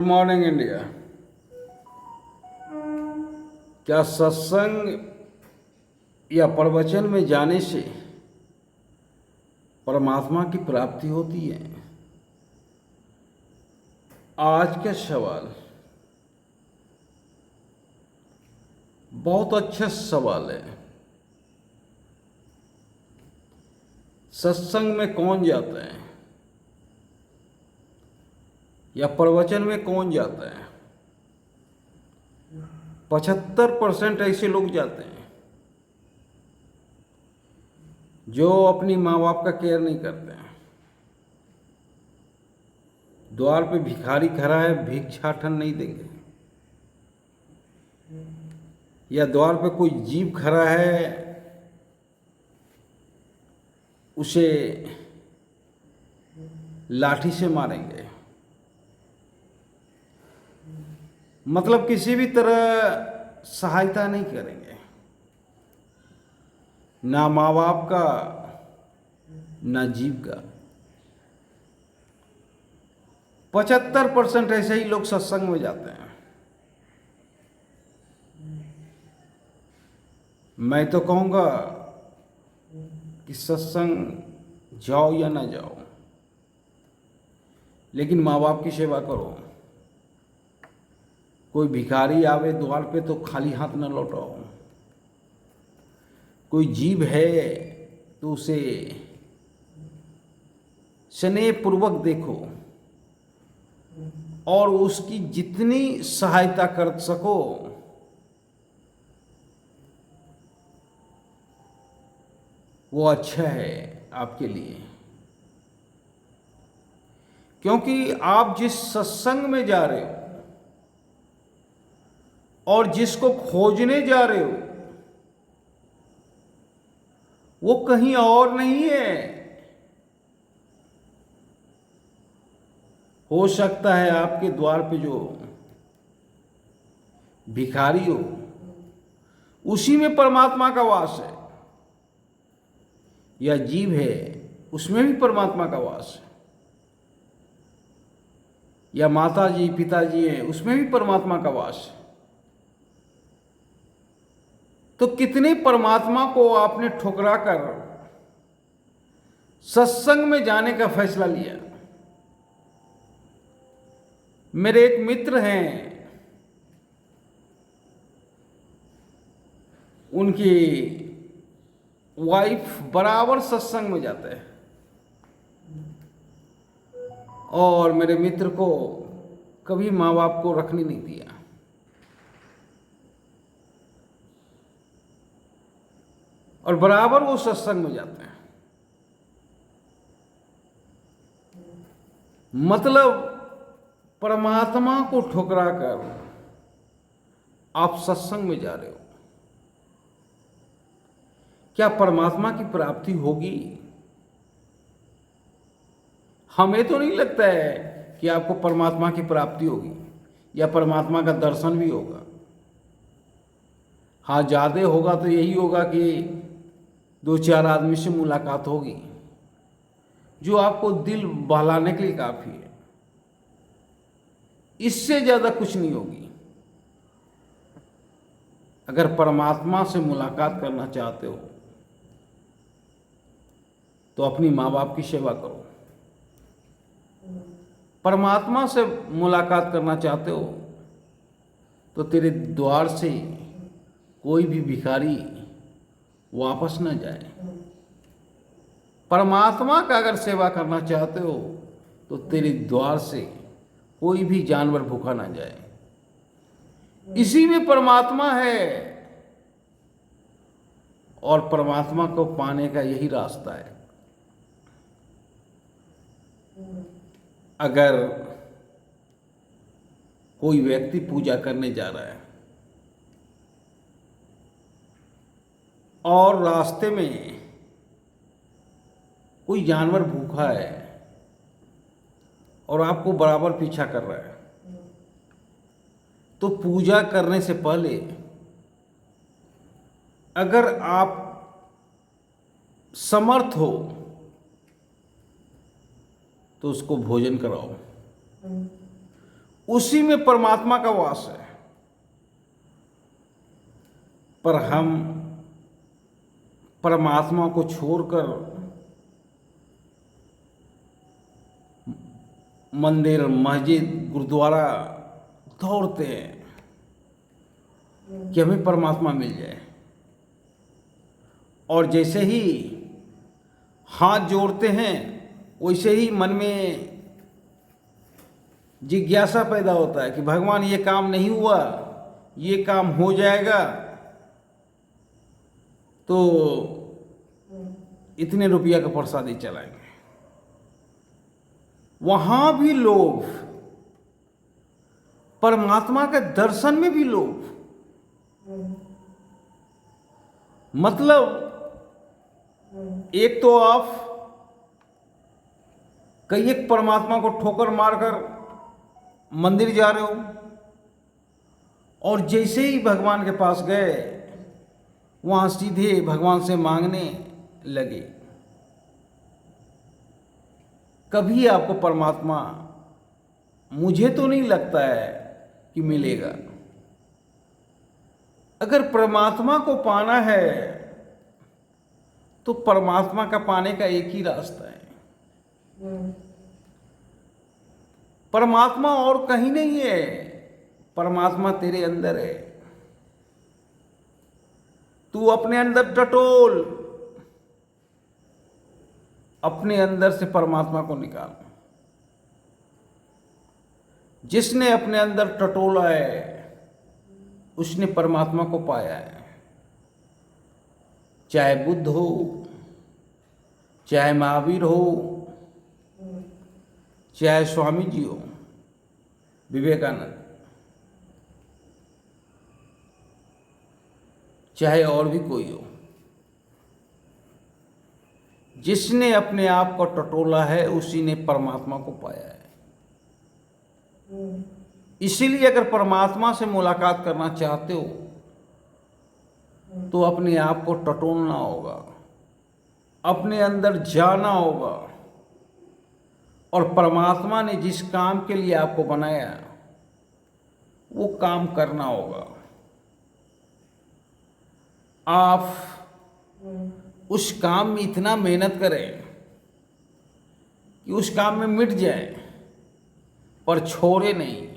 Good morning India. क्या सत्संग या प्रवचन में जाने से परमात्मा की प्राप्ति होती है? आज का सवाल बहुत अच्छा सवाल है। सत्संग में कौन जाता है या प्रवचन में कौन जाता है? 75% ऐसे लोग जाते हैं जो अपनी माँ बाप का केयर नहीं करते हैं। द्वार पे भिखारी खड़ा है, भिक्षाटन नहीं देंगे। या द्वार पे कोई जीव खड़ा है, उसे लाठी से मारेंगे। मतलब किसी भी तरह सहायता नहीं करेंगे, ना माँ बाप का ना जीव का। 75% ऐसे ही लोग सत्संग में जाते हैं। मैं तो कहूँगा कि सत्संग जाओ या ना जाओ, लेकिन माँ बाप की सेवा करो। कोई भिखारी आवे द्वार पे तो खाली हाथ न लौटाओ। कोई जीव है तो उसे स्नेह पूर्वक देखो और उसकी जितनी सहायता कर सको वो अच्छा है आपके लिए। क्योंकि आप जिस सत्संग में जा रहे हो और जिसको खोजने जा रहे हो वो कहीं और नहीं है। हो सकता है आपके द्वार पे जो भिखारी हो उसी में परमात्मा का वास है, या जीव है उसमें भी परमात्मा का वास है, या माता जी पिताजी हैं उसमें भी परमात्मा का वास है। तो कितने परमात्मा को आपने ठुकरा कर सत्संग में जाने का फैसला लिया? मेरे एक मित्र हैं, उनकी वाइफ बराबर सत्संग में जाते हैं और मेरे मित्र को कभी माँ बाप को रखने नहीं दिया। और बराबर वो सत्संग में जाते हैं। मतलब परमात्मा को ठुकरा कर आप सत्संग में जा रहे हो, क्या परमात्मा की प्राप्ति होगी? हमें तो नहीं लगता है कि आपको परमात्मा की प्राप्ति होगी या परमात्मा का दर्शन भी होगा। हाँ, ज़्यादा होगा तो यही होगा कि 2-4 आदमी से मुलाकात होगी जो आपको दिल बहलाने के लिए काफ़ी है। इससे ज़्यादा कुछ नहीं होगी। अगर परमात्मा से मुलाकात करना चाहते हो तो अपनी माँ बाप की सेवा करो। परमात्मा से मुलाकात करना चाहते हो तो तेरे द्वार से कोई भी भिखारी वापस न जाए। परमात्मा का अगर सेवा करना चाहते हो तो तेरे द्वार से कोई भी जानवर भूखा ना जाए। इसी में परमात्मा है और परमात्मा को पाने का यही रास्ता है। अगर कोई व्यक्ति पूजा करने जा रहा है और रास्ते में कोई जानवर भूखा है और आपको बराबर पीछा कर रहा है, तो पूजा करने से पहले अगर आप समर्थ हो तो उसको भोजन कराओ। उसी में परमात्मा का वास है। पर हम परमात्मा को छोड़कर मंदिर, मस्जिद, गुरुद्वारा दौड़ते हैं कि हमें परमात्मा मिल जाए। और जैसे ही हाथ जोड़ते हैं वैसे ही मन में जिज्ञासा पैदा होता है कि भगवान ये काम नहीं हुआ, ये काम हो जाएगा तो इतने रुपया का प्रसादी चलाएंगे। वहां भी लोभ, परमात्मा के दर्शन में भी लोभ। मतलब एक तो आप कई एक परमात्मा को ठोकर मारकर मंदिर जा रहे हो और जैसे ही भगवान के पास गए वहां सीधे भगवान से मांगने लगे। कभी आपको परमात्मा, मुझे तो नहीं लगता है कि मिलेगा। अगर परमात्मा को पाना है तो परमात्मा का पाने का एक ही रास्ता है। परमात्मा और कहीं नहीं है, परमात्मा तेरे अंदर है। तू अपने अंदर टटोल, अपने अंदर से परमात्मा को निकाल। जिसने अपने अंदर टटोला है उसने परमात्मा को पाया है। चाहे बुद्ध हो, चाहे महावीर हो, चाहे स्वामी जी हो, विवेकानंद, चाहे और भी कोई हो, जिसने अपने आप को टटोला है उसी ने परमात्मा को पाया है। इसीलिए अगर परमात्मा से मुलाकात करना चाहते हो तो अपने आप को टटोलना होगा, अपने अंदर जाना होगा और परमात्मा ने जिस काम के लिए आपको बनाया वो काम करना होगा। आप उस काम में इतना मेहनत करें कि उस काम में मिट जाए पर छोड़े नहीं,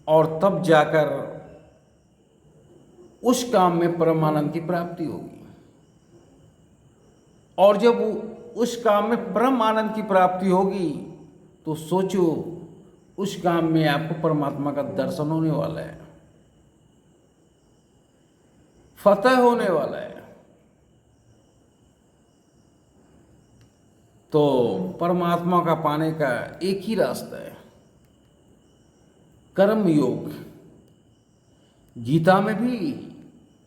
और तब जाकर उस काम में परमानंद की प्राप्ति होगी। और जब उस काम में परम आनंद की प्राप्ति होगी तो सोचो उस काम में आपको परमात्मा का दर्शन होने वाला है, फतह होने वाला है। तो परमात्मा का पाने का एक ही रास्ता है, कर्म योग। गीता में भी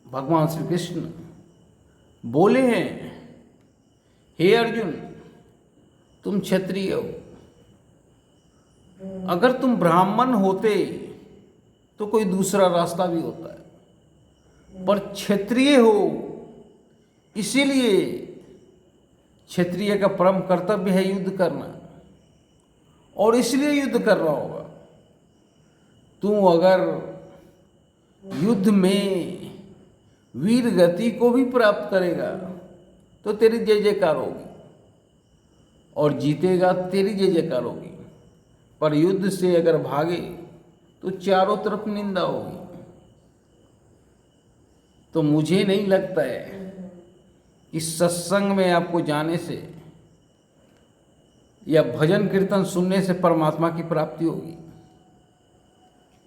भगवान श्री कृष्ण बोले हैं, हे अर्जुन तुम क्षत्रिय हो, अगर तुम ब्राह्मण होते तो कोई दूसरा रास्ता भी होता है, पर क्षत्रिय हो इसीलिए क्षत्रिय का परम कर्तव्य है युद्ध करना, और इसलिए युद्ध कर रहा होगा। तू अगर युद्ध में वीर गति को भी प्राप्त करेगा तो तेरी जय जयकार होगी, और जीतेगा तेरी जय जयकार होगी। पर युद्ध से अगर भागे तो चारों तरफ निंदा होगी। तो मुझे नहीं लगता है कि सत्संग में आपको जाने से या भजन कीर्तन सुनने से परमात्मा की प्राप्ति होगी।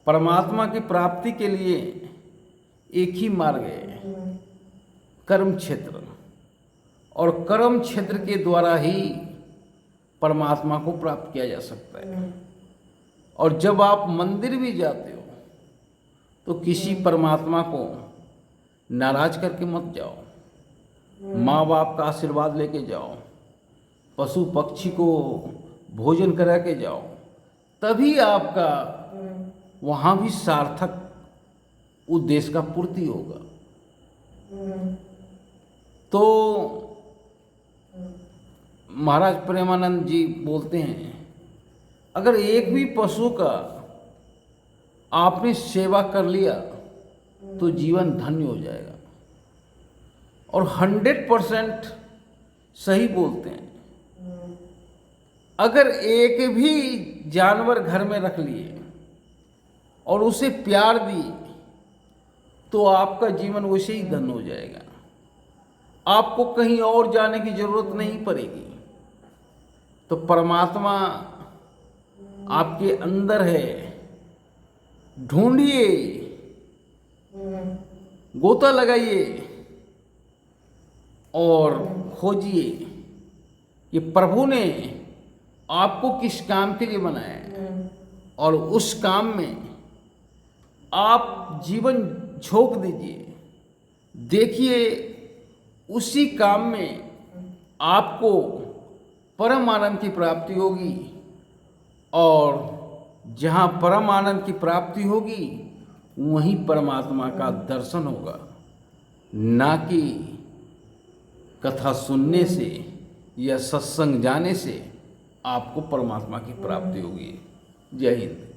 परमात्मा की प्राप्ति के लिए एक ही मार्ग है, कर्म क्षेत्र, और कर्म क्षेत्र के द्वारा ही परमात्मा को प्राप्त किया जा सकता है। और जब आप मंदिर भी जाते हो तो किसी परमात्मा को नाराज करके मत जाओ, माँ बाप का आशीर्वाद लेके जाओ, पशु पक्षी को भोजन करा के जाओ, तभी आपका वहाँ भी सार्थक उद्देश्य का पूर्ति होगा। तो महाराज प्रेमानंद जी बोलते हैं, अगर एक भी पशु का आपने सेवा कर लिया तो जीवन धन्य हो जाएगा। और 100% सही बोलते हैं। अगर एक भी जानवर घर में रख लिए और उसे प्यार दिए तो आपका जीवन वैसे ही धन्य हो जाएगा। आपको कहीं और जाने की जरूरत नहीं पड़ेगी। तो परमात्मा आपके अंदर है, ढूंढिए, गोता लगाइए और खोजिए कि प्रभु ने आपको किस काम के लिए बनाया है और उस काम में आप जीवन झोंक दीजिए। देखिए उसी काम में आपको परम आनंद की प्राप्ति होगी और जहाँ परम आनंद की प्राप्ति होगी वहीं परमात्मा का दर्शन होगा, ना कि कथा सुनने से या सत्संग जाने से आपको परमात्मा की प्राप्ति होगी। जय हिंद।